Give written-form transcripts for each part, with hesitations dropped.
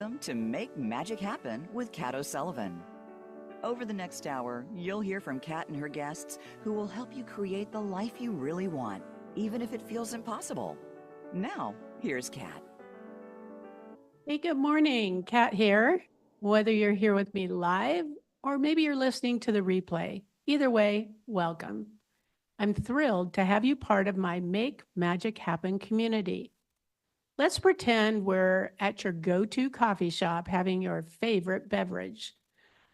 Welcome to Make Magic Happen with Kat O'Sullivan. Over the next hour, you'll hear from Kat and her guests who will help you create the life you really want, even if it feels impossible. Now, here's Kat. Hey, good morning. Kat here. Whether you're here with me live or maybe you're listening to the replay, either way, welcome. I'm thrilled to have you part of my Make Magic Happen community. Let's pretend we're at your go to coffee shop having your favorite beverage.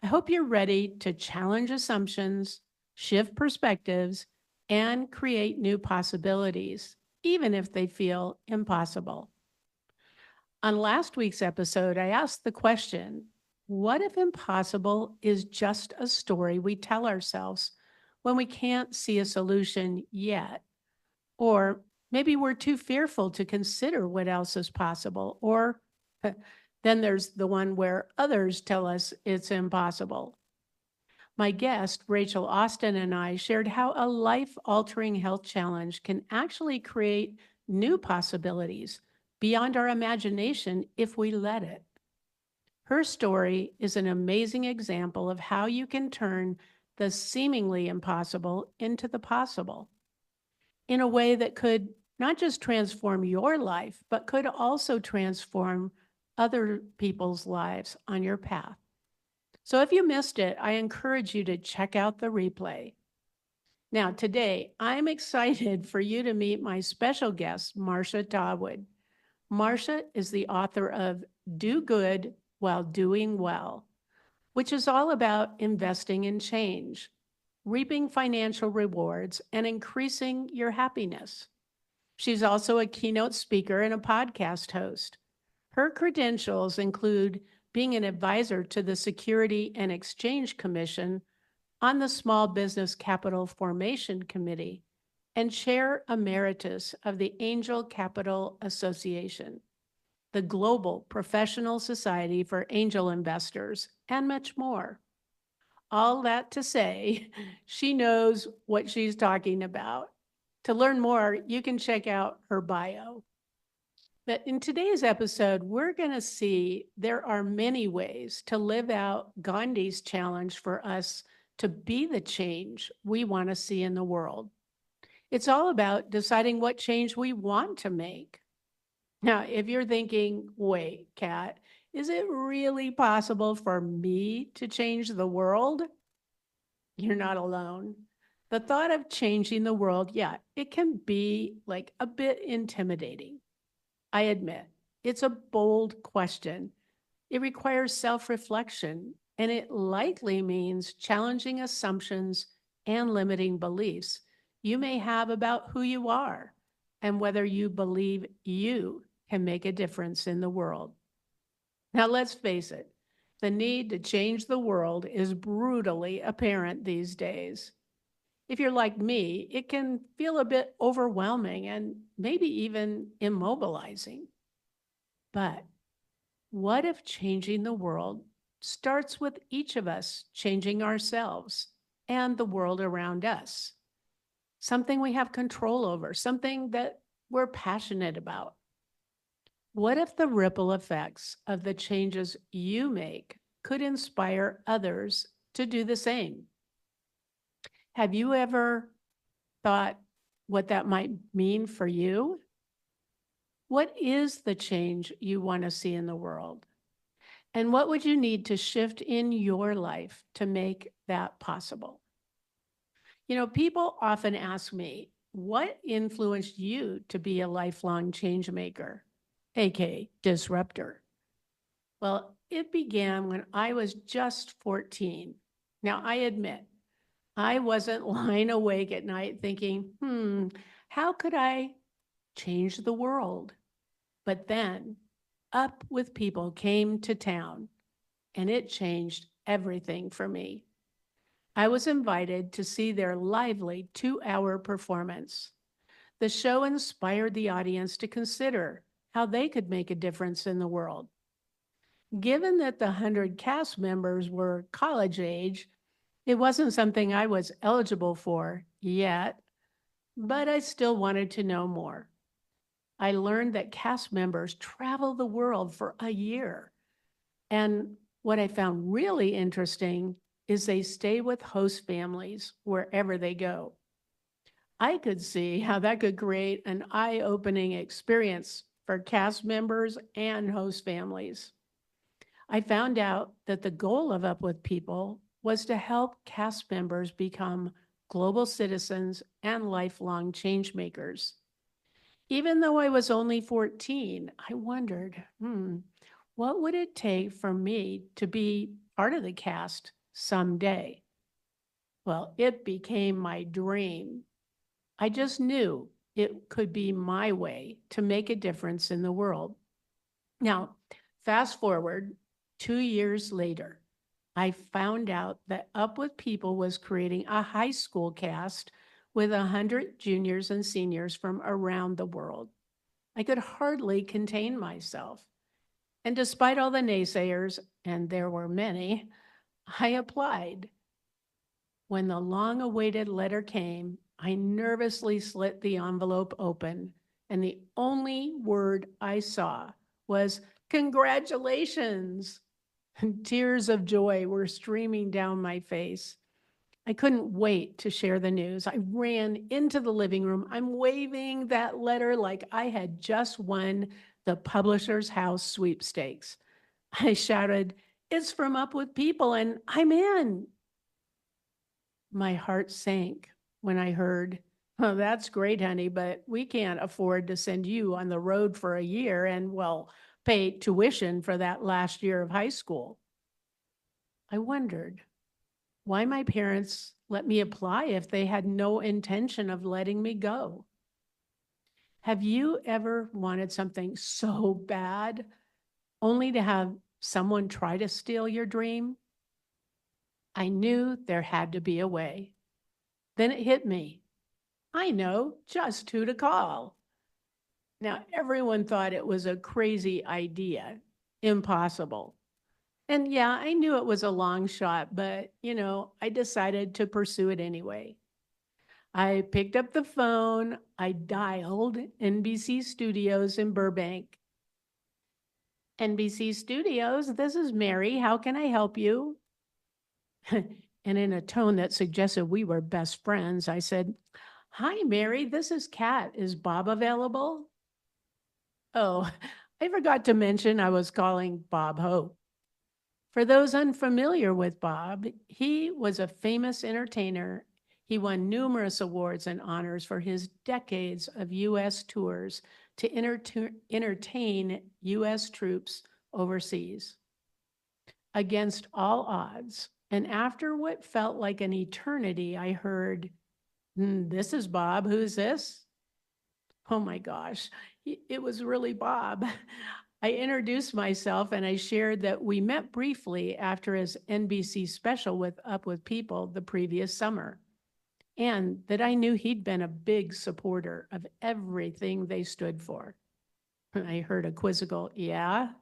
I hope you're ready to challenge assumptions, shift perspectives, and create new possibilities, even if they feel impossible. On last week's episode, I asked the question, what if impossible is just a story we tell ourselves when we can't see a solution yet? Or maybe we're too fearful to consider what else is possible. Or then there's the one where others tell us it's impossible. My guest, Rachel Austin, and I shared how a life altering health challenge can actually create new possibilities beyond our imagination if we let it. Her story is an amazing example of how you can turn the seemingly impossible into the possible in a way that could not just transform your life, but could also transform other people's lives on your path. So if you missed it, I encourage you to check out the replay. Now, today, I'm excited for you to meet my special guest, Marcia Dawood. Marcia is the author of Do Good While Doing Well, which is all about investing in change, reaping financial rewards, and increasing your happiness. She's also a keynote speaker and a podcast host. Her credentials include being an advisor to the Security and Exchange Commission on the Small Business Capital Formation Committee and chair emeritus of the Angel Capital Association, the global professional society for angel investors, and much more. All that to say, she knows what she's talking about. To learn more, you can check out her bio. But in today's episode, we're going to see there are many ways to live out Gandhi's challenge for us to be the change we want to see in the world. It's all about deciding what change we want to make. Now, if you're thinking, wait, Kat, is it really possible for me to change the world? You're not alone. The thought of changing the world, yeah, it can be like a bit intimidating. I admit, it's a bold question. It requires self reflection, and it likely means challenging assumptions and limiting beliefs you may have about who you are and whether you believe you can make a difference in the world. Now, let's face it, the need to change the world is brutally apparent these days. If you're like me, it can feel a bit overwhelming and maybe even immobilizing. But what if changing the world starts with each of us changing ourselves and the world around us? Something we have control over, something that we're passionate about. What if the ripple effects of the changes you make could inspire others to do the same? Have you ever thought what that might mean for you? What is the change you want to see in the world? And what would you need to shift in your life to make that possible? You know, people often ask me, what influenced you to be a lifelong change maker, aka disruptor? Well, it began when I was just 14. Now, I admit, I wasn't lying awake at night thinking, how could I change the world? But then Up with People came to town, and it changed everything for me. I was invited to see their lively 2 hour performance. The show inspired the audience to consider how they could make a difference in the world. Given that the 100 cast members were college age, it wasn't something I was eligible for yet, but I still wanted to know more. I learned that cast members travel the world for a year, And what I found really interesting is they stay with host families wherever they go. I could see how that could create an eye-opening experience for cast members and host families. I found out that the goal of Up With People was to help cast members become global citizens and lifelong change makers. Even though I was only 14, I wondered, what would it take for me to be part of the cast someday? Well, it became my dream. I just knew it could be my way to make a difference in the world. Now, fast forward 2 years later, I found out that Up With People was creating a high school cast with 100 juniors and seniors from around the world. I could hardly contain myself. And despite all the naysayers, and there were many, I applied. When the long awaited letter came, I nervously slit the envelope open, and the only word I saw was congratulations. Tears of joy were streaming down my face. I couldn't wait to share the news. I ran into the living room. I'm waving that letter like I had just won the Publisher's House sweepstakes. I shouted, "It's from Up With People, and I'm in." My heart sank when I heard, "Oh, that's great, honey, but we can't afford to send you on the road for a year and, well, pay tuition for that last year of high school." I wondered why my parents let me apply if they had no intention of letting me go. Have you ever wanted something so bad only to have someone try to steal your dream? I knew there had to be a way. Then it hit me. I know just who to call. Now, everyone thought it was a crazy idea, impossible. And yeah, I knew it was a long shot, but I decided to pursue it anyway. I picked up the phone, I dialed NBC Studios in Burbank. "NBC Studios, this is Mary. How can I help you?" And in a tone that suggested we were best friends, I said, "Hi, Mary, this is Kat. Is Bob available?" Oh, I forgot to mention I was calling Bob Hope. For those unfamiliar with Bob, he was a famous entertainer. He won numerous awards and honors for his decades of U.S. tours to entertain U.S. troops overseas. Against all odds, and after what felt like an eternity, I heard, "This is Bob. Who's this?" Oh my gosh, it was really Bob. I introduced myself and I shared that we met briefly after his NBC special with Up With People the previous summer, and that I knew he'd been a big supporter of everything they stood for. I heard a quizzical, "Yeah?"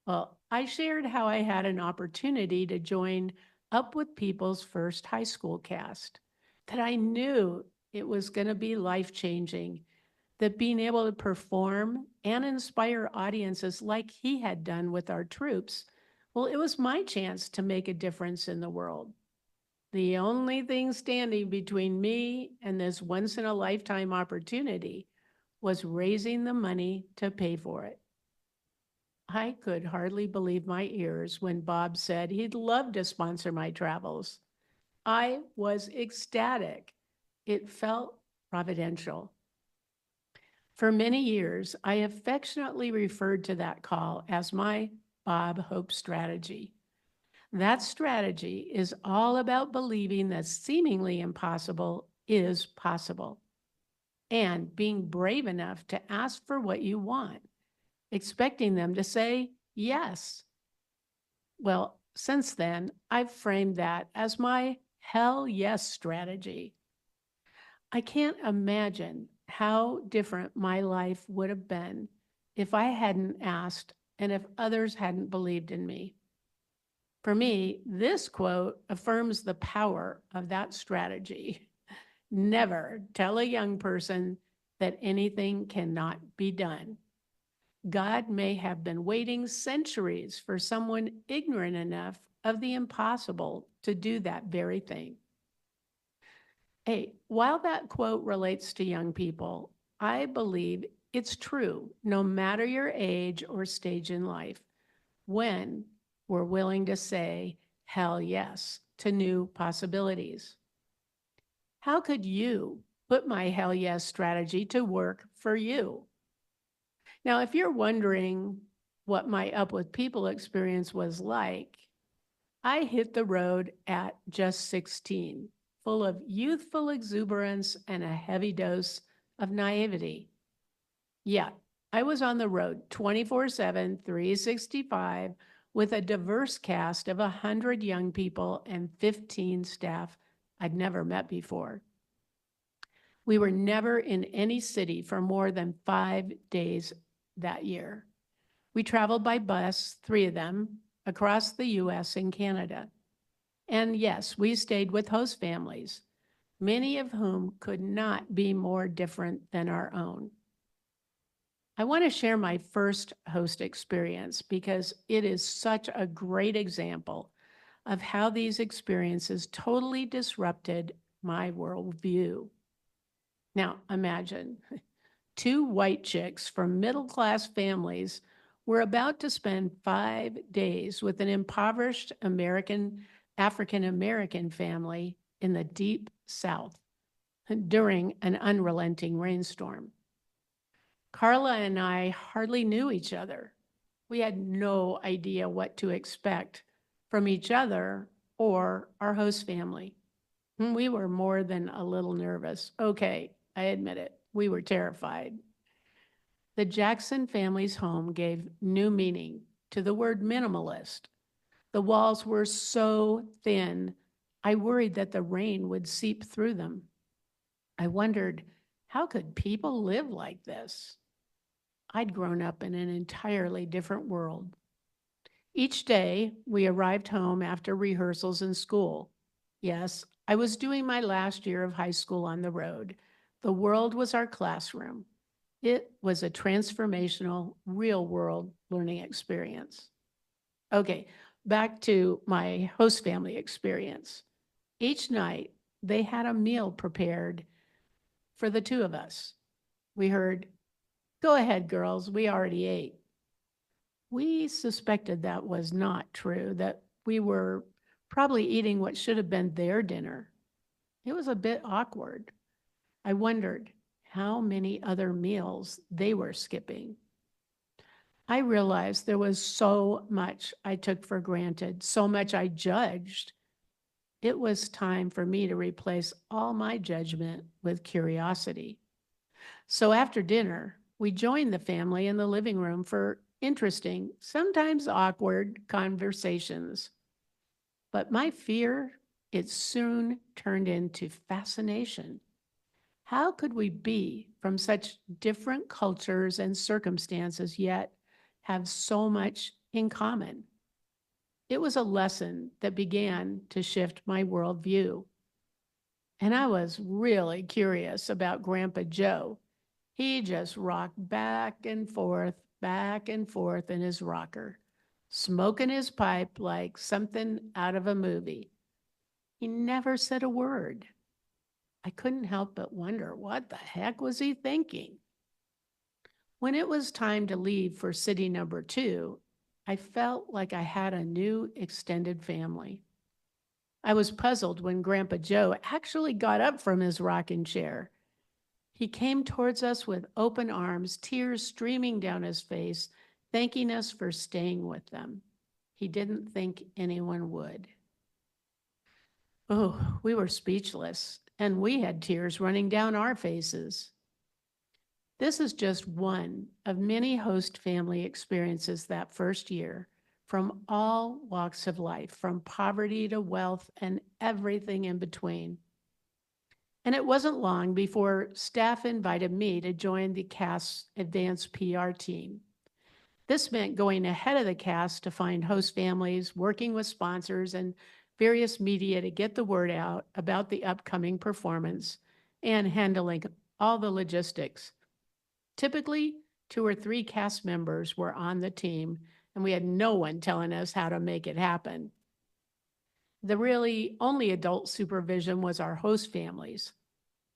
Well, I shared how I had an opportunity to join Up With People's first high school cast, that I knew it was going to be life-changing, that being able to perform and inspire audiences like he had done with our troops, well, it was my chance to make a difference in the world. The only thing standing between me and this once-in-a-lifetime opportunity was raising the money to pay for it. I could hardly believe my ears when Bob said he'd love to sponsor my travels. I was ecstatic. It felt providential. For many years, I affectionately referred to that call as my Bob Hope strategy. That strategy is all about believing that seemingly impossible is possible and being brave enough to ask for what you want, expecting them to say yes. Well, since then, I've framed that as my hell yes strategy. I can't imagine how different my life would have been if I hadn't asked and if others hadn't believed in me. For me, this quote affirms the power of that strategy. Never tell a young person that anything cannot be done. God may have been waiting centuries for someone ignorant enough of the impossible to do that very thing. Hey, while that quote relates to young people, I believe it's true no matter your age or stage in life when we're willing to say hell yes to new possibilities. How could you put my hell yes strategy to work for you? Now, if you're wondering what my Up with People experience was like, I hit the road at just 16, full of youthful exuberance and a heavy dose of naivety. Yeah, I was on the road 24/7, 365, with a diverse cast of 100 young people and 15 staff I'd never met before. We were never in any city for more than 5 days that year. We traveled by bus, 3 of them, across the US and Canada. And yes, we stayed with host families, many of whom could not be more different than our own. I want to share my first host experience because it is such a great example of how these experiences totally disrupted my worldview. Now, imagine 2 white chicks from middle-class families were about to spend 5 days with an impoverished African American family in the deep South during an unrelenting rainstorm. Carla and I hardly knew each other. We had no idea what to expect from each other or our host family. We were more than a little nervous. Okay, I admit it. We were terrified. The Jackson family's home gave new meaning to the word minimalist. The walls were so thin, I worried that the rain would seep through them. I wondered, how could people live like this? I'd grown up in an entirely different world. Each day, we arrived home after rehearsals in school. Yes, I was doing my last year of high school on the road. The world was our classroom. It was a transformational, real world learning experience. Okay, back to my host family experience. Each night, they had a meal prepared for the 2 of us. We heard, "Go ahead, girls, we already ate." We suspected that was not true, that we were probably eating what should have been their dinner. It was a bit awkward. I wondered how many other meals they were skipping. I realized there was so much I took for granted, so much I judged. It was time for me to replace all my judgment with curiosity. So after dinner, we joined the family in the living room for interesting, sometimes awkward conversations. But my fear, it soon turned into fascination. How could we be from such different cultures and circumstances yet have so much in common? It was a lesson that began to shift my worldview. And I was really curious about Grandpa Joe. He just rocked back and forth in his rocker, smoking his pipe like something out of a movie. He never said a word. I couldn't help but wonder what the heck was he thinking? When it was time to leave for city number 2, I felt like I had a new extended family. I was puzzled when Grandpa Joe actually got up from his rocking chair. He came towards us with open arms, tears streaming down his face, thanking us for staying with them. He didn't think anyone would. Oh, we were speechless, and we had tears running down our faces. This is just one of many host family experiences that first year from all walks of life, from poverty to wealth and everything in between. And it wasn't long before staff invited me to join the cast's advanced PR team. This meant going ahead of the cast to find host families, working with sponsors and various media to get the word out about the upcoming performance and handling all the logistics. Typically, 2 or 3 cast members were on the team, and we had no one telling us how to make it happen. The really only adult supervision was our host families.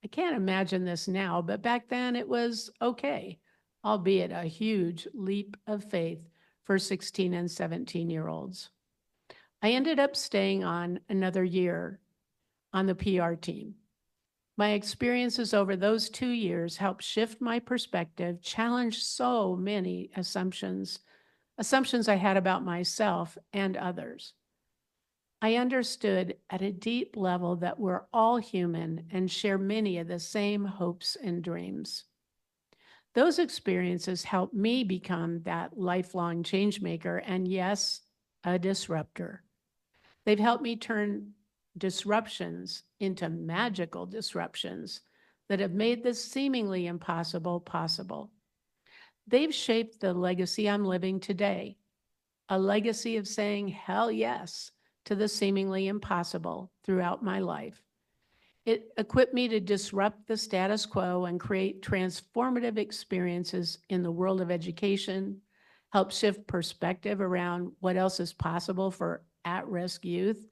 I can't imagine this now, but back then it was okay, albeit a huge leap of faith for 16 and 17-year-olds. I ended up staying on another year on the PR team. My experiences over those 2 years helped shift my perspective, challenge so many assumptions I had about myself and others. I understood at a deep level that we're all human and share many of the same hopes and dreams. Those experiences helped me become that lifelong change maker and, yes, a disruptor. They've helped me turn disruptions into magical disruptions that have made the seemingly impossible possible. They've shaped the legacy I'm living today, a legacy of saying hell yes to the seemingly impossible throughout my life. It equipped me to disrupt the status quo and create transformative experiences in the world of education, help shift perspective around what else is possible for at-risk youth.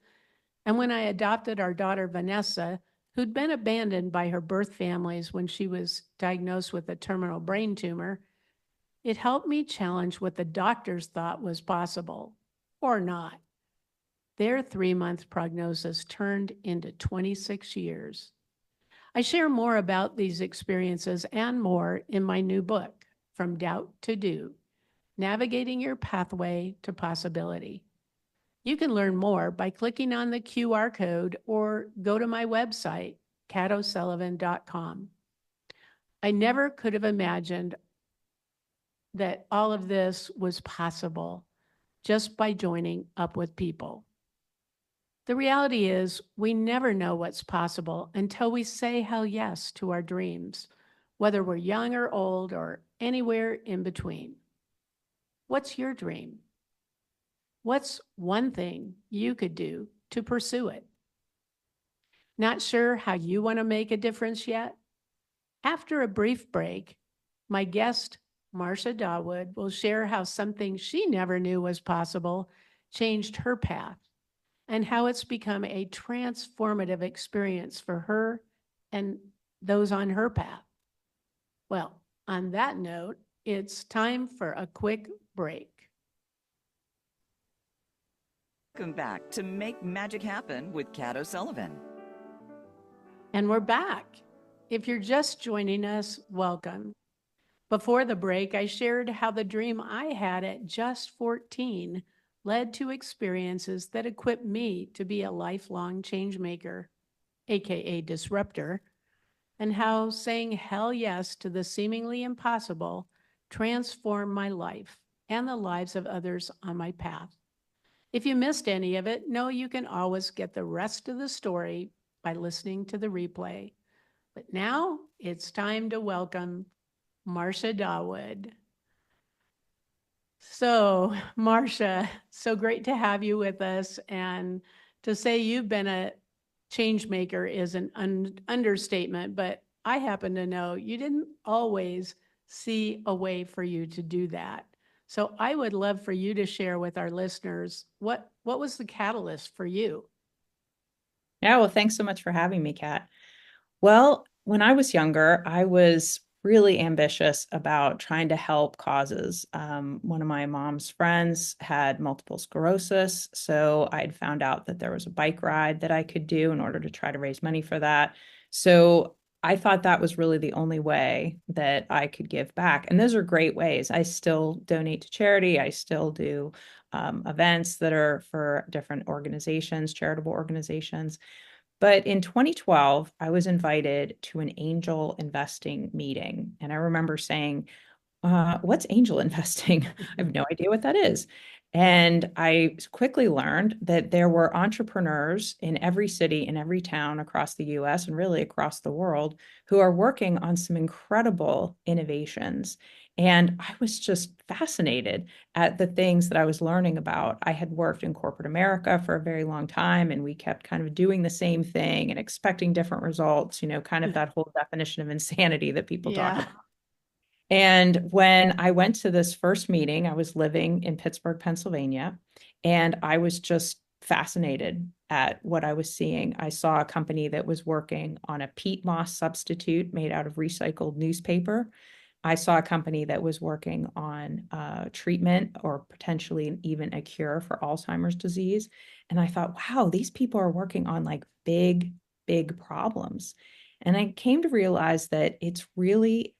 And when I adopted our daughter, Vanessa, who'd been abandoned by her birth families when she was diagnosed with a terminal brain tumor, it helped me challenge what the doctors thought was possible or not. Their 3-month prognosis turned into 26 years. I share more about these experiences and more in my new book, From Doubt to Do, Navigating Your Pathway to Possibility. You can learn more by clicking on the QR code or go to my website, katosullivan.com. I never could have imagined that all of this was possible just by joining up with people. The reality is, we never know what's possible until we say hell yes to our dreams, whether we're young or old or anywhere in between. What's your dream? What's one thing you could do to pursue it? Not sure how you want to make a difference yet? After a brief break, my guest, Marcia Dawood, will share how something she never knew was possible changed her path and how it's become a transformative experience for her and those on her path. Well, on that note, it's time for a quick break. Welcome back to Make Magic Happen with Kat O'Sullivan. And we're back. If you're just joining us, welcome. Before the break, I shared how the dream I had at just 14 led to experiences that equipped me to be a lifelong change maker, aka disruptor, and how saying hell yes to the seemingly impossible transformed my life and the lives of others on my path. If you missed any of it, know you can always get the rest of the story by listening to the replay. But now it's time to welcome Marcia Dawood. So, Marcia, so great to have you with us. And to say you've been a change maker is an understatement, but I happen to know you didn't always see a way for you to do that. So I would love for you to share with our listeners what was the catalyst for you? Yeah, well, thanks so much for having me, Kat. Well, when I was younger, I was really ambitious about trying to help causes. One of my mom's friends had multiple sclerosis, so I'd found out that there was a bike ride that I could do in order to try to raise money for that. So I thought that was really the only way that I could give back. And those are great ways. I still donate to charity. I still do events that are for different organizations, charitable organizations. But in 2012, I was invited to an angel investing meeting. And I remember saying, what's angel investing? I have no idea what that is. And I quickly learned that there were entrepreneurs in every city, in every town across the US and really across the world who are working on some incredible innovations. And I was just fascinated at the things that I was learning about. I had worked in corporate America for a very long time, and we kept kind of doing the same thing and expecting different results, kind of that whole definition of insanity that people talk about. And when I went to this first meeting, I was living in Pittsburgh, Pennsylvania, and I was just fascinated at what I was seeing. I saw a company that was working on a peat moss substitute made out of recycled newspaper. I saw a company that was working on treatment or potentially even a cure for Alzheimer's disease. And I thought, wow, these people are working on like big, big problems. And I came to realize that it's really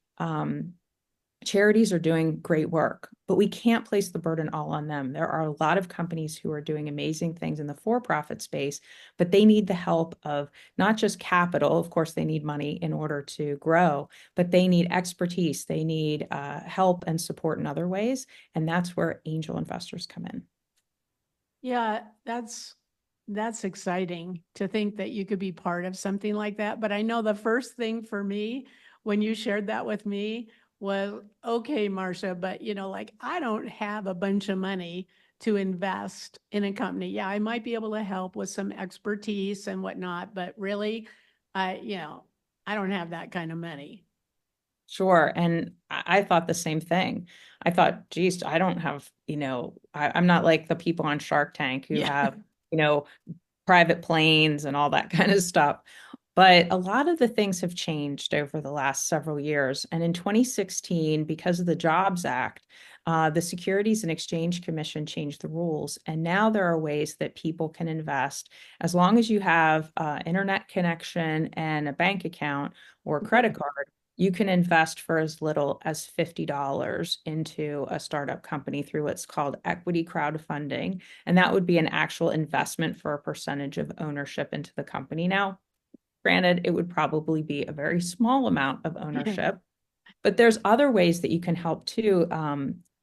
charities are doing great work, but we can't place the burden all on them. There are a lot of companies who are doing amazing things in the for-profit space, but they need the help of not just capital. Of course, they need money in order to grow, but they need expertise. They need help and support in other ways. And that's where angel investors come in. Yeah, that's exciting to think that you could be part of something like that. But I know the first thing for me when you shared that with me was, okay, Marcia, but like I don't have a bunch of money to invest in a company. Yeah, I might be able to help with some expertise and whatnot, but really, I don't have that kind of money. Sure. And I thought the same thing. I thought, geez, I don't have, I'm not like the people on Shark Tank who Yeah. have, you know, private planes and all that kind of stuff. But a lot of the things have changed over the last several years. And in 2016, because of the Jobs Act, the Securities and Exchange Commission changed the rules. And now there are ways that people can invest as long as you have internet connection and a bank account or credit card. You can invest for as little as $50 into a startup company through what's called equity crowdfunding. And that would be an actual investment for a percentage of ownership into the company. Now, granted, it would probably be a very small amount of ownership, but there's other ways that you can help too.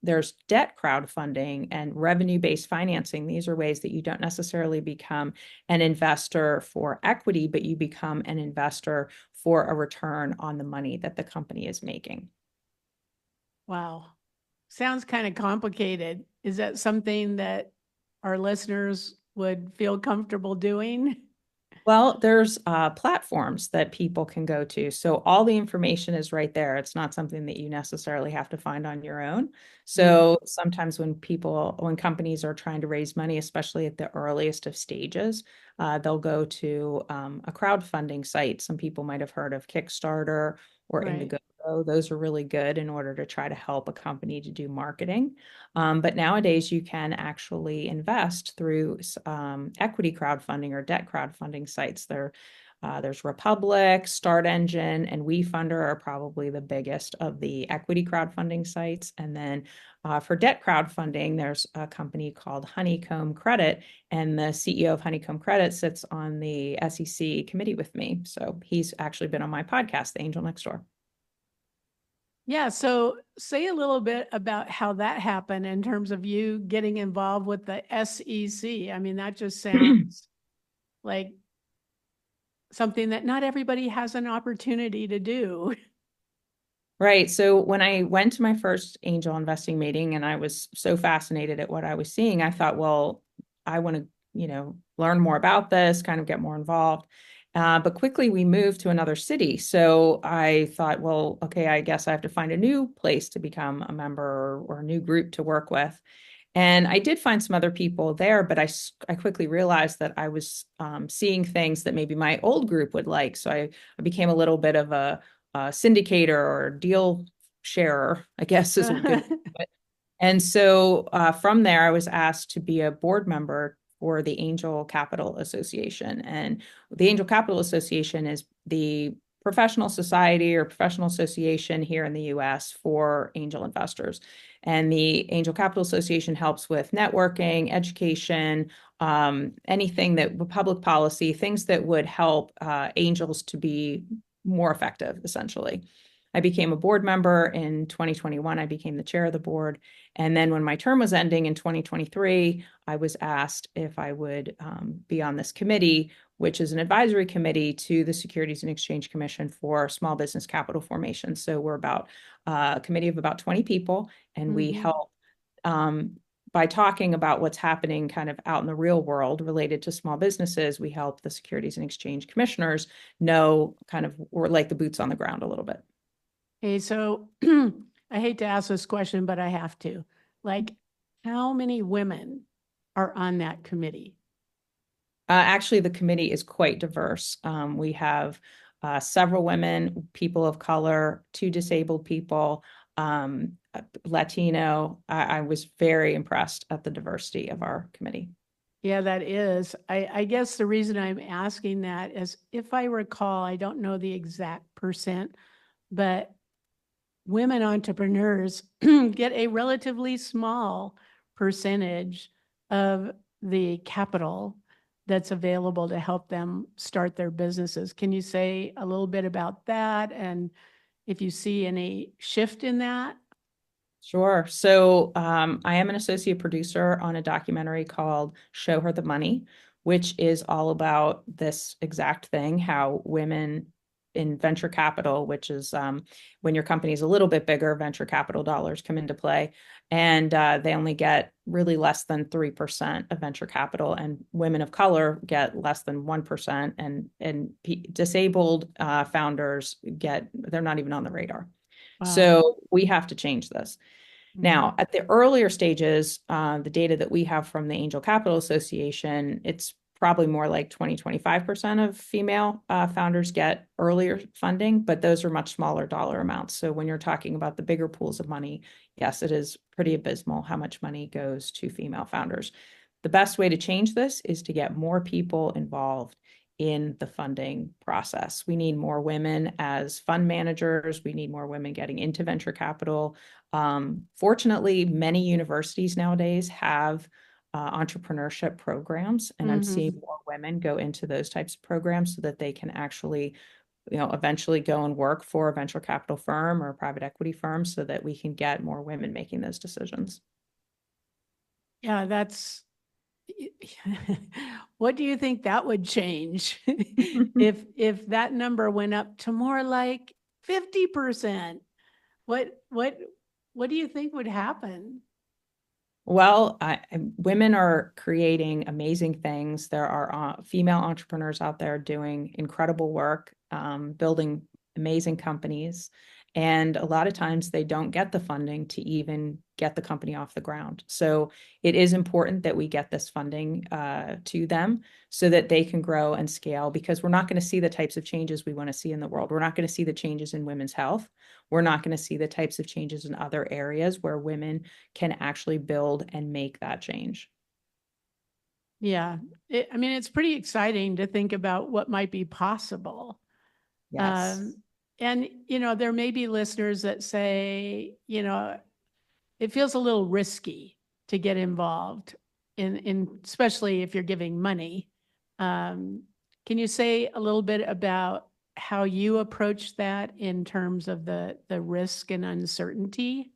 There's debt crowdfunding and revenue-based financing. These are ways that you don't necessarily become an investor for equity, but you become an investor for a return on the money that the company is making. Wow. Sounds kind of complicated. Is that something that our listeners would feel comfortable doing? Well, there's platforms that people can go to. So all the information is right there. It's not something that you necessarily have to find on your own. So sometimes when companies are trying to raise money, especially at the earliest of stages, they'll go to a crowdfunding site. Some people might have heard of Kickstarter or Right. Indiegogo. Those are really good in order to try to help a company to do marketing. But nowadays, you can actually invest through equity crowdfunding or debt crowdfunding sites. There's Republic, Start Engine, and WeFunder are probably the biggest of the equity crowdfunding sites. And then for debt crowdfunding, there's a company called Honeycomb Credit, and the CEO of Honeycomb Credit sits on the SEC committee with me. So he's actually been on my podcast, The Angel Next Door. Yeah. So say a little bit about how that happened in terms of you getting involved with the SEC. I mean, that just sounds like something that not everybody has an opportunity to do. Right. So when I went to my first angel investing meeting and I was so fascinated at what I was seeing, I thought, well, I want to, learn more about this, kind of get more involved. But quickly we moved to another city. So I thought, well, okay, I guess I have to find a new place to become a member or a new group to work with. And I did find some other people there, but I quickly realized that I was seeing things that maybe my old group would like. So I became a little bit of a syndicator or deal sharer, I guess is a good. And so from there, I was asked to be a board member for the Angel Capital Association. And the Angel Capital Association is the professional society or professional association here in the US for angel investors. And the Angel Capital Association helps with networking, education, anything that public policy, things that would help angels to be more effective, essentially. I became a board member in 2021. I became the chair of the board. And then when my term was ending in 2023, I was asked if I would be on this committee, which is an advisory committee to the Securities and Exchange Commission for small business capital formation. So we're about a committee of about 20 people, and we help by talking about what's happening kind of out in the real world related to small businesses. We help the Securities and Exchange Commissioners know kind of, we're like the boots on the ground a little bit. Okay, so I hate to ask this question, but I have to. Like, how many women are on that committee? Actually, the committee is quite diverse. We have several women, people of color, two disabled people, Latino. I was very impressed at the diversity of our committee. Yeah, that is. I guess the reason I'm asking that is if I recall, I don't know the exact percent, but women entrepreneurs get a relatively small percentage of the capital that's available to help them start their businesses. Can you say a little bit about that and if you see any shift in that? Sure. So I am an associate producer on a documentary called Show Her the Money, which is all about this exact thing, how women in venture capital, which is when your company is a little bit bigger, venture capital dollars come into play. And they only get really less than 3% of venture capital, and women of color get less than 1%, and disabled founders they're not even on the radar. Wow. So we have to change this. Mhm. Now, at the earlier stages, the data that we have from the Angel Capital Association, it's probably more like 20-25% of female founders get earlier funding, but those are much smaller dollar amounts. So when you're talking about the bigger pools of money, yes, it is pretty abysmal how much money goes to female founders. The best way to change this is to get more people involved in the funding process. We need more women as fund managers. We need more women getting into venture capital. Fortunately, many universities nowadays have entrepreneurship programs, and I'm seeing Mhm. more women go into those types of programs so that they can actually, eventually go and work for a venture capital firm or a private equity firm so that we can get more women making those decisions. Yeah, that's what do you think that would change if that number went up to more like 50%? What what what do you think would happen? Well, women are creating amazing things. There are female entrepreneurs out there doing incredible work, building amazing companies. And a lot of times they don't get the funding to even get the company off the ground. So it is important that we get this funding to them so that they can grow and scale, because we're not going to see the types of changes we want to see in the world. We're not going to see the changes in women's health. We're not going to see the types of changes in other areas where women can actually build and make that change. Yeah, I mean, it's pretty exciting to think about what might be possible. Yes. Um, and, there may be listeners that say, it feels a little risky to get involved especially if you're giving money. Um, can you say a little bit about how you approach that in terms of the risk and uncertainty?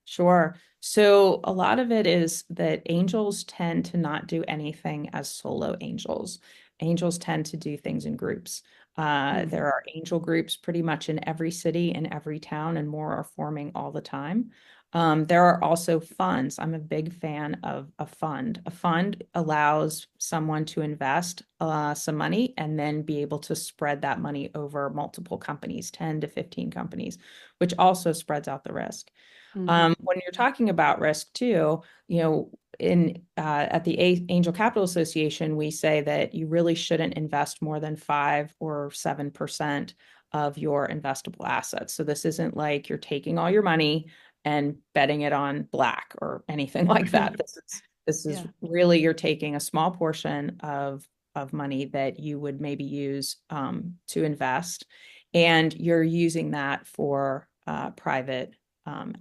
Sure. So a lot of it is that angels tend to not do anything as solo angels. Angels tend to do things in groups. Mm. There are angel groups pretty much in every city, in every town, and more are forming all the time. There are also funds. I'm a big fan of a fund. A fund allows someone to invest some money and then be able to spread that money over multiple companies, 10 to 15 companies, which also spreads out the risk. Mhm. When you're talking about risk too, in at the Angel Capital Association, we say that you really shouldn't invest more than 5 or 7% of your investable assets. So this isn't like you're taking all your money and betting it on black or anything like that. Right. This is Yeah. really, you're taking a small portion of money that you would maybe use to invest, and you're using that for private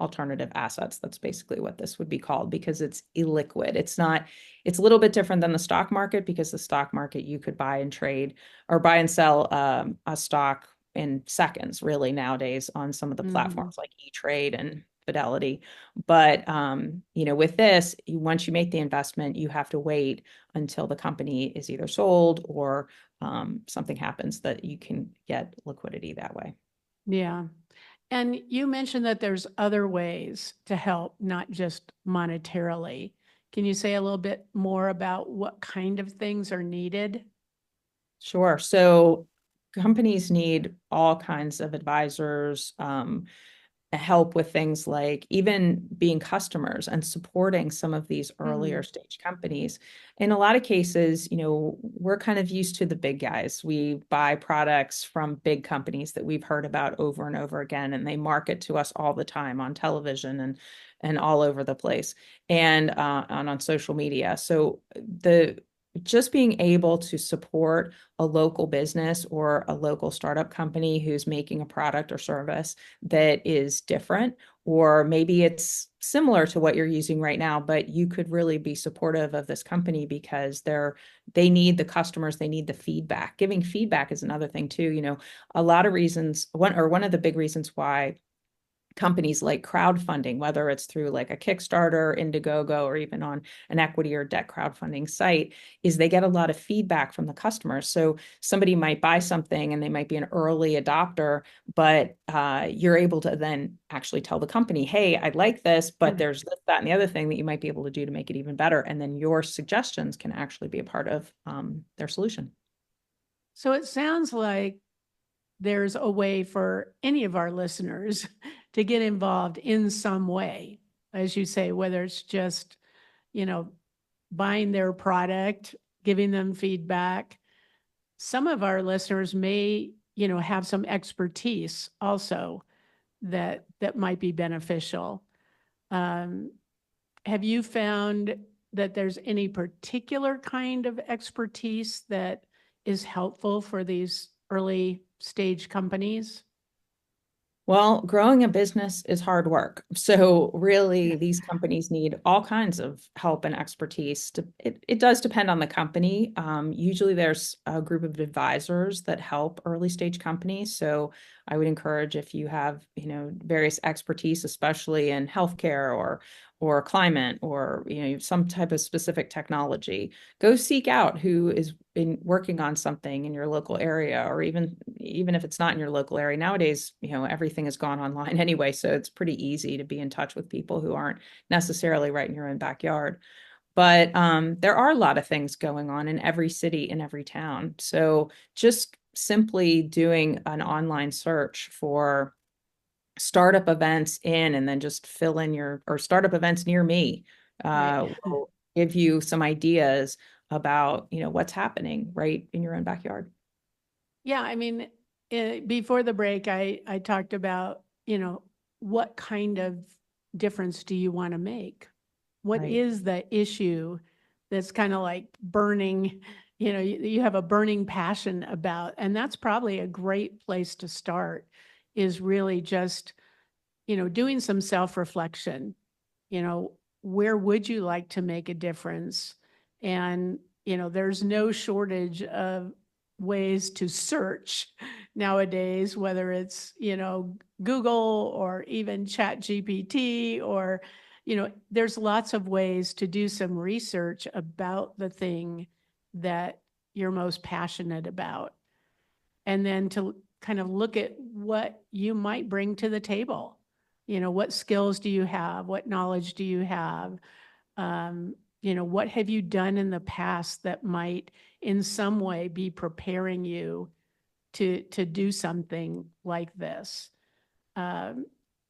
alternative assets. That's basically what this would be called, because it's illiquid. It's a little bit different than the stock market, because the stock market, you could buy and trade or buy and sell a stock in seconds, really, nowadays on some of the Mhm. platforms like E-Trade and Fidelity. But with this, once you make the investment, you have to wait until the company is either sold or something happens that you can get liquidity that way. Yeah. And you mentioned that there's other ways to help, not just monetarily. Can you say a little bit more about what kind of things are needed? Sure. So companies need all kinds of advisors, help with things like even being customers and supporting some of these earlier Mm, stage companies. In a lot of cases, we're kind of used to the big guys. We buy products from big companies that we've heard about over and over again, and they market to us all the time on television and all over the place and on social media. So the just being able to support a local business or a local startup company who's making a product or service that is different, or maybe it's similar to what you're using right now, but you could really be supportive of this company because they need the customers, they need the feedback. Giving feedback is another thing too. A lot of reasons, one of the big reasons why companies like crowdfunding, whether it's through like a Kickstarter, Indiegogo, or even on an equity or debt crowdfunding site, is they get a lot of feedback from the customers. So somebody might buy something and they might be an early adopter, but you're able to then actually tell the company, hey, I like this, but mm. there's this, that, and the other thing that you might be able to do to make it even better. And then your suggestions can actually be a part of their solution. So it sounds like there's a way for any of our listeners to get involved in some way, as you say, whether it's just, you know, buying their product, giving them feedback. Some of our listeners may, have some expertise also that might be beneficial. Um, have you found that there's any particular kind of expertise that is helpful for these early stage companies? Well, growing a business is hard work. So really, these companies need all kinds of help and expertise. It does depend on the company. Usually there's a group of advisors that help early stage companies. So I would encourage if you have, various expertise, especially in healthcare or climate or some type of specific technology, go seek out who is working on something in your local area, or even if it's not in your local area. Nowadays, everything has gone online anyway, so it's pretty easy to be in touch with people who aren't necessarily right in your own backyard. But there are a lot of things going on in every city, in every town. So just simply doing an online search for startup events and then just fill in or startup events near me Right. will give you some ideas about what's happening right in your own backyard. Yeah, I mean, before the break, I talked about, what kind of difference do you want to make? What Right. is the issue that's kind of like burning, you have a burning passion about, and that's probably a great place to start, is really just, doing some self-reflection. You know, where would you like to make a difference? And, there's no shortage of ways to search nowadays, whether it's, Google or even Chat GPT, or, there's lots of ways to do some research about the thing that you're most passionate about. And then to kind of look at what you might bring to the table. What skills do you have? What knowledge do you have? What have you done in the past that might in some way be preparing you to do something like this? Um,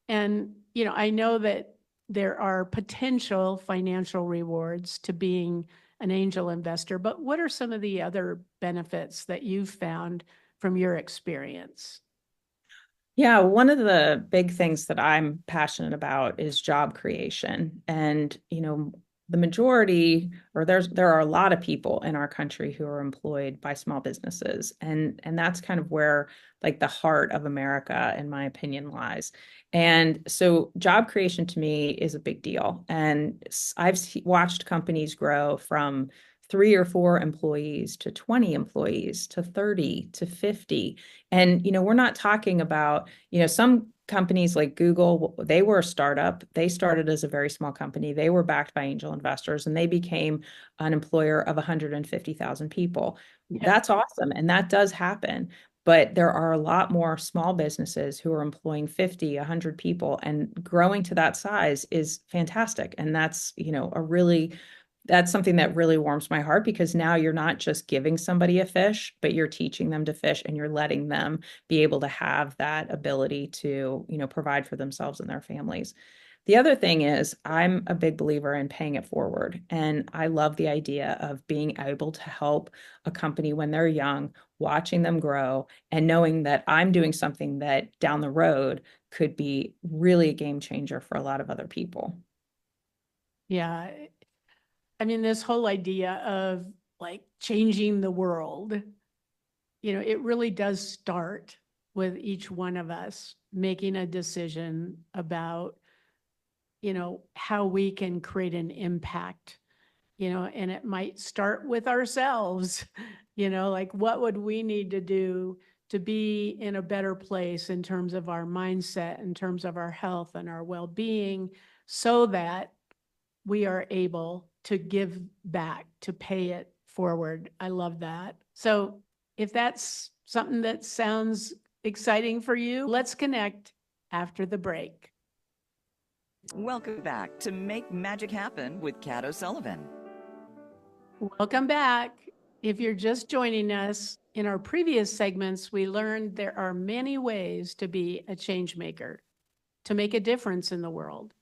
and, I know that there are potential financial rewards to being an angel investor, but what are some of the other benefits that you've found from your experience? Yeah, one of the big things that I'm passionate about is job creation. And, the majority, or there are a lot of people in our country who are employed by small businesses. And that's kind of where like the heart of America, in my opinion, lies. And so job creation to me is a big deal. And I've watched companies grow from 3 or 4 employees to 20 employees to 30 to 50. And, we're not talking about, some companies like Google, they were a startup. They started as a very small company. They were backed by angel investors and they became an employer of 150,000 people. Yeah. That's awesome. And that does happen. But there are a lot more small businesses who are employing 50, 100 people, and growing to that size is fantastic. And that's, a really that's something that really warms my heart, because now you're not just giving somebody a fish, but you're teaching them to fish, and you're letting them be able to have that ability to, provide for themselves and their families. The other thing is, I'm a big believer in paying it forward. And I love the idea of being able to help a company when they're young, watching them grow, and knowing that I'm doing something that down the road could be really a game changer for a lot of other people. Yeah. I mean, this whole idea of like changing the world, it really does start with each one of us making a decision about, how we can create an impact, and it might start with ourselves, like what would we need to do to be in a better place in terms of our mindset, in terms of our health and our well-being, so that we are able to give back, to pay it forward. I love that. So if that's something that sounds exciting for you, let's connect after the break. Welcome back to Make Magic Happen with Kat O'Sullivan. Welcome back. If you're just joining us, in our previous segments, we learned there are many ways to be a change maker, to make a difference in the world.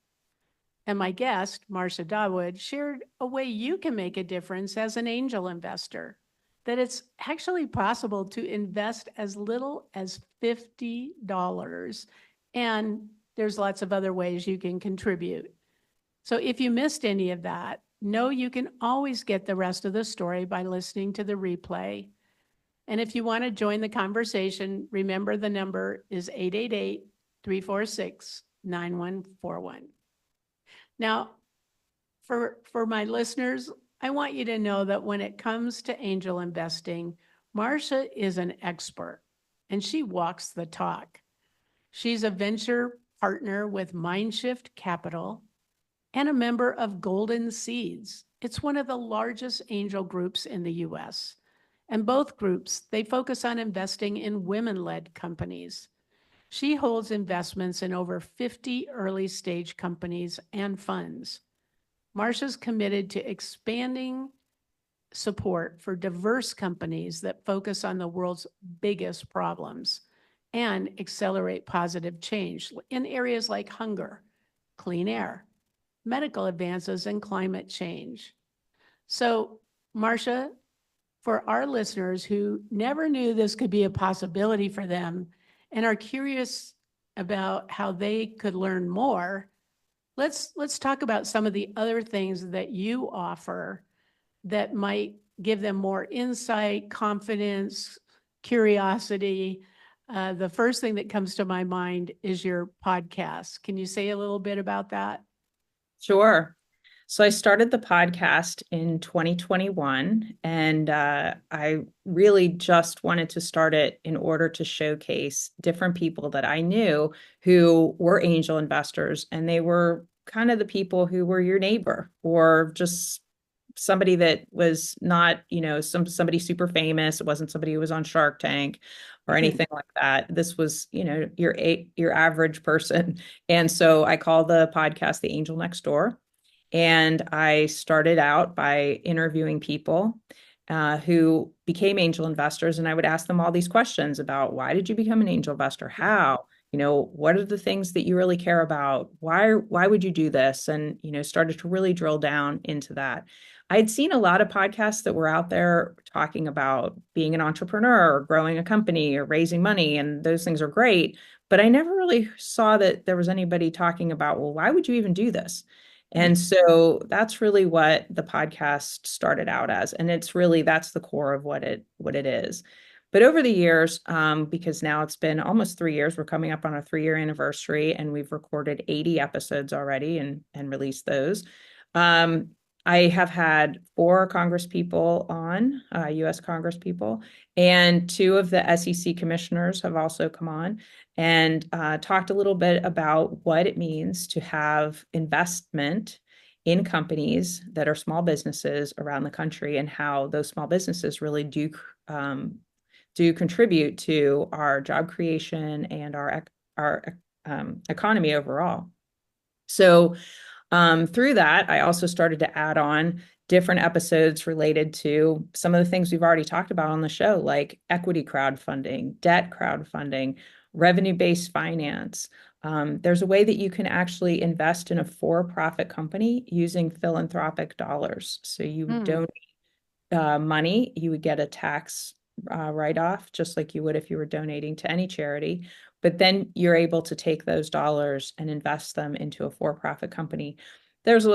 And my guest, Marcia Dawood, shared a way you can make a difference as an angel investor, that it's actually possible to invest as little as $50. And there's lots of other ways you can contribute. So if you missed any of that, know you can always get the rest of the story by listening to the replay. And if you want to join the conversation, remember the number is 888-346-9141. Now, for my listeners, I want you to know that when it comes to angel investing, Marcia is an expert and she walks the talk. She's a venture partner with Mindshift Capital and a member of Golden Seeds. It's one of the largest angel groups in the US. And both groups, they focus on investing in women-led companies. She holds investments in over 50 early stage companies and funds. Marcia's committed to expanding support for diverse companies that focus on the world's biggest problems and accelerate positive change in areas like hunger, clean air, medical advances, and climate change. So, Marcia, for our listeners who never knew this could be a possibility for them and are curious about how they could learn more, let's talk about some of the other things that you offer that might give them more insight, confidence, curiosity. The first thing that comes to my mind is your podcast. Can you say a little bit about that? Sure. So I started the podcast in 2021, and I really just wanted to start it in order to showcase different people that I knew who were angel investors, and they were kind of the people who were your neighbor, or just somebody that was not, somebody super famous. It wasn't somebody who was on Shark Tank or anything like that. This was, your average person. And so I call the podcast The Angel Next Door. And I started out by interviewing people who became angel investors. And I would ask them all these questions about, why did you become an angel investor? How? What are the things that you really care about? Why would you do this? And, started to really drill down into that. I'd seen a lot of podcasts that were out there talking about being an entrepreneur or growing a company or raising money, and those things are great. But I never really saw that there was anybody talking about, well, why would you even do this? And so that's really what the podcast started out as. And that's the core of what it is. But over the years, because now it's been almost 3 years, we're coming up on a 3-year anniversary, and we've recorded 80 episodes already and released those. I have had 4 Congresspeople on, U.S. Congresspeople, and 2 of the SEC commissioners have also come on and talked a little bit about what it means to have investment in companies that are small businesses around the country, and how those small businesses really do contribute to our job creation and our economy overall. So Through that, I also started to add on different episodes related to some of the things we've already talked about on the show, like equity crowdfunding, debt crowdfunding, revenue-based finance. There's a way that you can actually invest in a for-profit company using philanthropic dollars. So you Hmm. donate money, you would get a tax write-off, just like you would if you were donating to any charity. But then you're able to take those dollars and invest them into a for-profit company. There's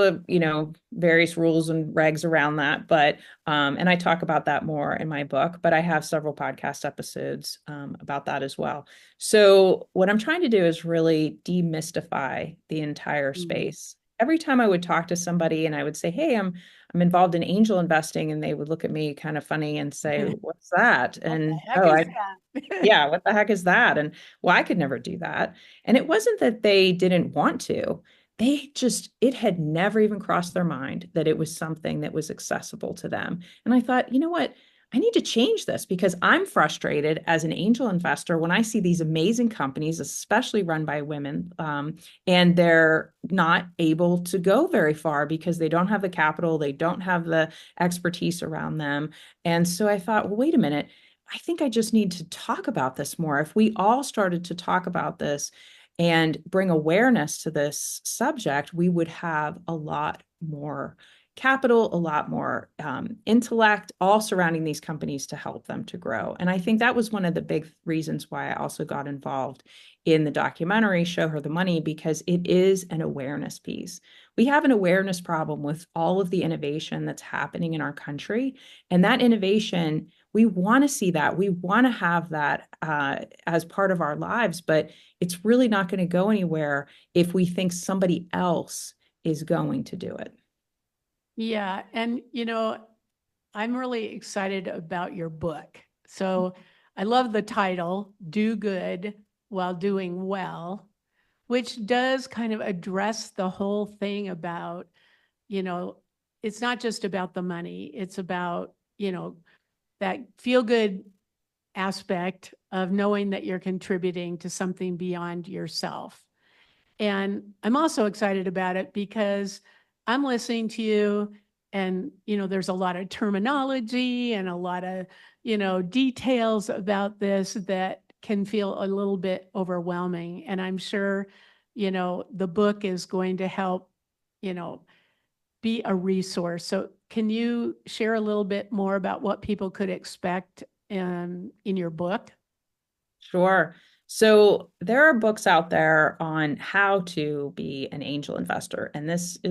various rules and regs around that, but and I talk about that more in my book, but I have several podcast episodes about that as well. So what I'm trying to do is really demystify the entire Hmm. space. Every time I would talk to somebody and I would say, "Hey, I'm involved in angel investing," and they would look at me kind of funny and say, "What's that?" What the And heck is that? yeah, what the heck is that? And well, I could never do that. And it wasn't that they didn't want to. It had never even crossed their mind that it was something that was accessible to them. And I thought, you know what? I need to change this because I'm frustrated as an angel investor when I see these amazing companies, especially run by women, and they're not able to go very far because they don't have the capital, they don't have the expertise around them. And so I thought, well, wait a minute. I think I just need to talk about this more. If we all started to talk about this and bring awareness to this subject, we would have a lot more capital, a lot more intellect, all surrounding these companies to help them to grow. And I think that was one of the big reasons why I also got involved in the documentary Show Her the Money, because it is an awareness piece. We have an awareness problem with all of the innovation that's happening in our country. And that innovation, we want to see that. We want to have that as part of our lives, but it's really not going to go anywhere if we think somebody else is going to do it. Yeah. And, I'm really excited about your book. So I love the title, Do Good While Doing Well, which does kind of address the whole thing about, you know, it's not just about the money, it's about, that feel good aspect of knowing that you're contributing to something beyond yourself. And I'm also excited about it because I'm listening to you and, there's a lot of terminology and a lot of, details about this that can feel a little bit overwhelming. And I'm sure, the book is going to help, you know, be a resource. So can you share a little bit more about what people could expect in your book? Sure. So there are books out there on how to be an angel investor, and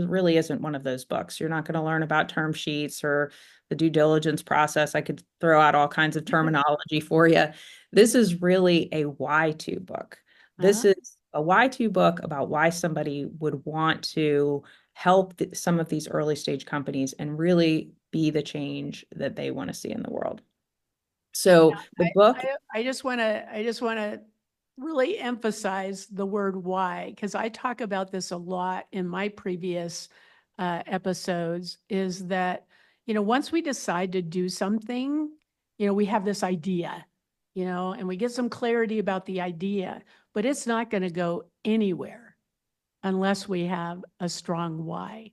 really isn't one of those books. You're not going to learn about term sheets or the due diligence process. I could throw out all kinds of terminology for you. This is really a why-to book. This Uh, is a why-to book about why somebody would want to help some of these early stage companies and really be the change that they want to see in the world. So the book. I just want to really emphasize the word why, because I talk about this a lot in my previous episodes, is that, once we decide to do something, we have this idea, and we get some clarity about the idea, but it's not going to go anywhere unless we have a strong why.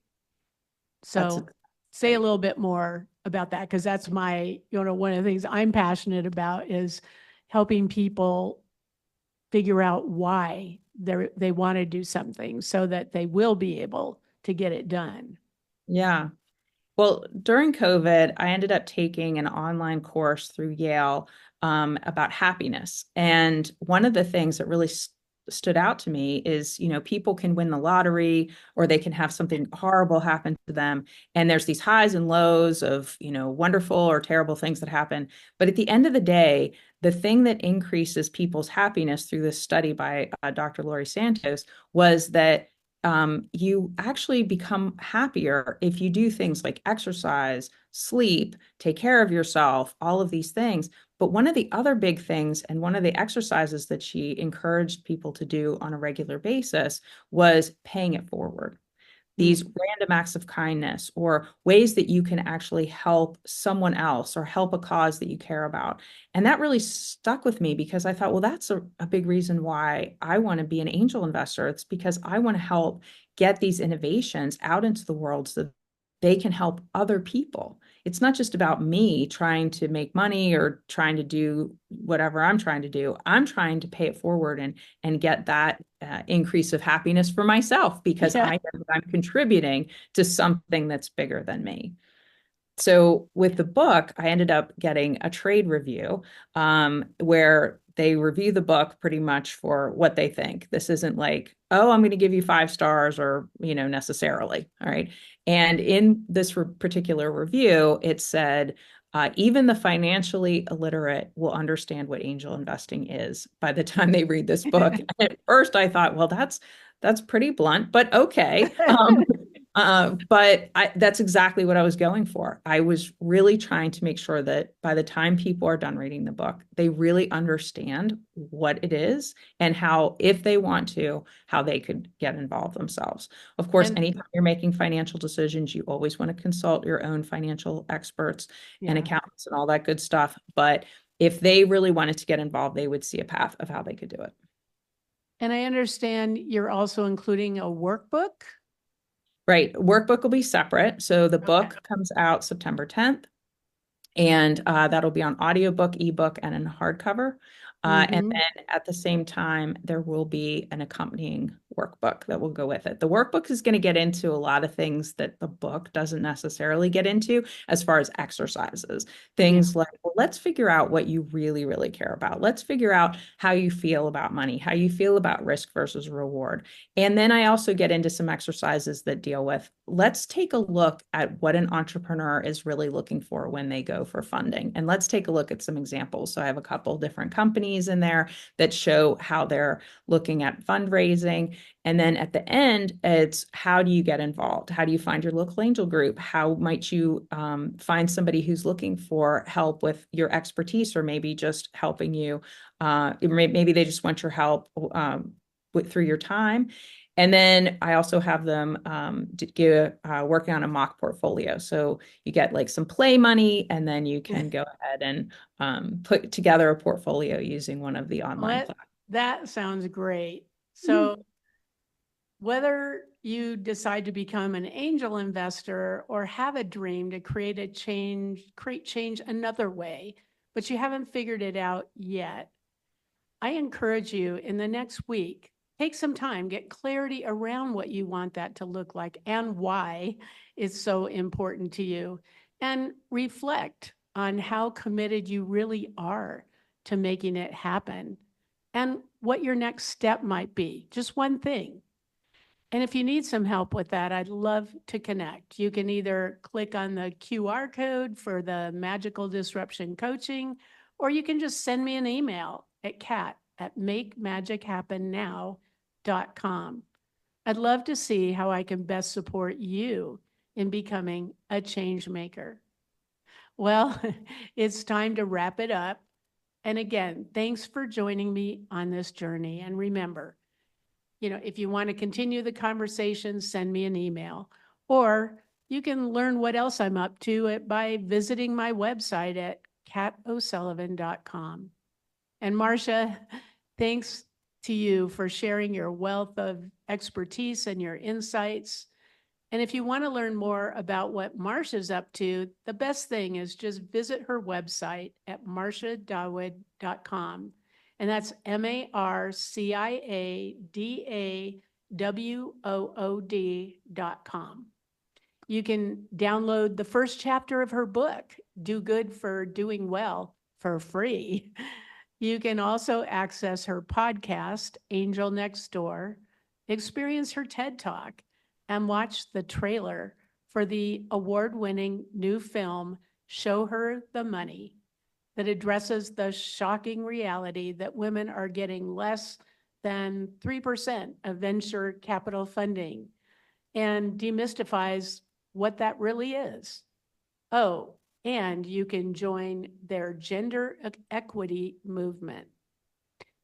That's So say a right. little bit more about that, because that's my, one of the things I'm passionate about is helping people figure out why they want to do something so that they will be able to get it done. Yeah. Well, during COVID, I ended up taking an online course through Yale about happiness. And one of the things that really stood out to me is, people can win the lottery or they can have something horrible happen to them. And there's these highs and lows of, wonderful or terrible things that happen. But at the end of the day, the thing that increases people's happiness through this study by Dr. Laurie Santos was that you actually become happier if you do things like exercise, sleep, take care of yourself, all of these things. But one of the other big things, and one of the exercises that she encouraged people to do on a regular basis, was paying it forward. These Mm. random acts of kindness or ways that you can actually help someone else or help a cause that you care about. And that really stuck with me because I thought, well, that's a big reason why I want to be an angel investor. It's because I want to help get these innovations out into the world so they can help other people. It's not just about me trying to make money or trying to do whatever I'm trying to do. I'm trying to pay it forward and get that increase of happiness for myself because Yeah. I'm contributing to something that's bigger than me. So with the book, I ended up getting a trade review where they review the book pretty much for what they think. This isn't like, oh, I'm going to give you 5 stars or, necessarily. All right. And in this particular review, it said, even the financially illiterate will understand what angel investing is by the time they read this book. And at first I thought, well, that's pretty blunt, but okay. But that's exactly what I was going for. I was really trying to make sure that by the time people are done reading the book, they really understand what it is and how, if they want to, how they could get involved themselves. Of course, And anytime you're making financial decisions, you always want to consult your own financial experts and yeah. accountants and all that good stuff. But if they really wanted to get involved, they would see a path of how they could do it. And I understand you're also including a workbook. Right. Workbook will be separate. So the Okay. book comes out September 10th, and that'll be on audiobook, ebook, and in hardcover. And Mhm. then at the same time, there will be an accompanying workbook that will go with it. The workbook is going to get into a lot of things that the book doesn't necessarily get into as far as exercises. Things like, well, let's figure out what you really, really care about. Let's figure out how you feel about money, how you feel about risk versus reward. And then I also get into some exercises that deal with, let's take a look at what an entrepreneur is really looking for when they go for funding. And let's take a look at some examples. So I have a couple different companies in there that show how they're looking at fundraising. And then at the end, it's how do you get involved? How do you find your local angel group? How might you find somebody who's looking for help with your expertise, or maybe just helping you? Maybe they just want your help through your time. And then I also have them working on a mock portfolio. So you get like some play money, and then you can go ahead and put together a portfolio using one of the online platforms. That sounds great. So whether you decide to become an angel investor or have a dream to create change another way, but you haven't figured it out yet, I encourage you in the next week, take some time, get clarity around what you want that to look like and why it's so important to you, and reflect on how committed you really are to making it happen and what your next step might be. Just one thing. And if you need some help with that, I'd love to connect. You can either click on the QR code for the Magical Disruption Coaching, or you can just send me an email at kat@makemagichappennow.com. I'd love to see how I can best support you in becoming a change maker. Well, it's time to wrap it up. And again, thanks for joining me on this journey. And remember, if you want to continue the conversation, send me an email, or you can learn what else I'm up to by visiting my website at katosullivan.com. And Marcia, thanks to you for sharing your wealth of expertise and your insights. And if you want to learn more about what Marcia's up to, the best thing is just visit her website at marciadawood.com. And that's marciadawood.com. You can download the first chapter of her book, Do Good for Doing Well, for free. You can also access her podcast, Angel Next Door, experience her TED Talk, and watch the trailer for the award-winning new film, Show Her the Money, that addresses the shocking reality that women are getting less than 3% of venture capital funding and demystifies what that really is. Oh, and you can join their gender equity movement.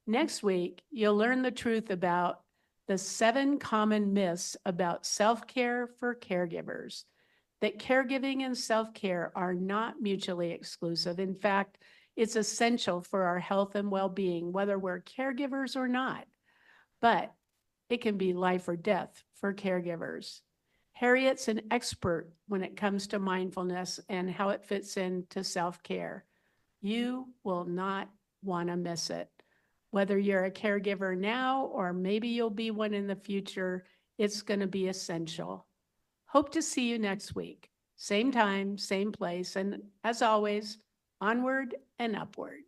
Next week, you'll learn the truth about the 7 common myths about self-care for caregivers, that caregiving and self-care are not mutually exclusive. In fact, it's essential for our health and well-being, whether we're caregivers or not. But It can be life or death for caregivers. Harriet's an expert when it comes to mindfulness and how it fits into self-care. You will not want to miss it. Whether you're a caregiver now or maybe you'll be one in the future, it's going to be essential. Hope to see you next week. Same time, same place, and as always, onward and upward.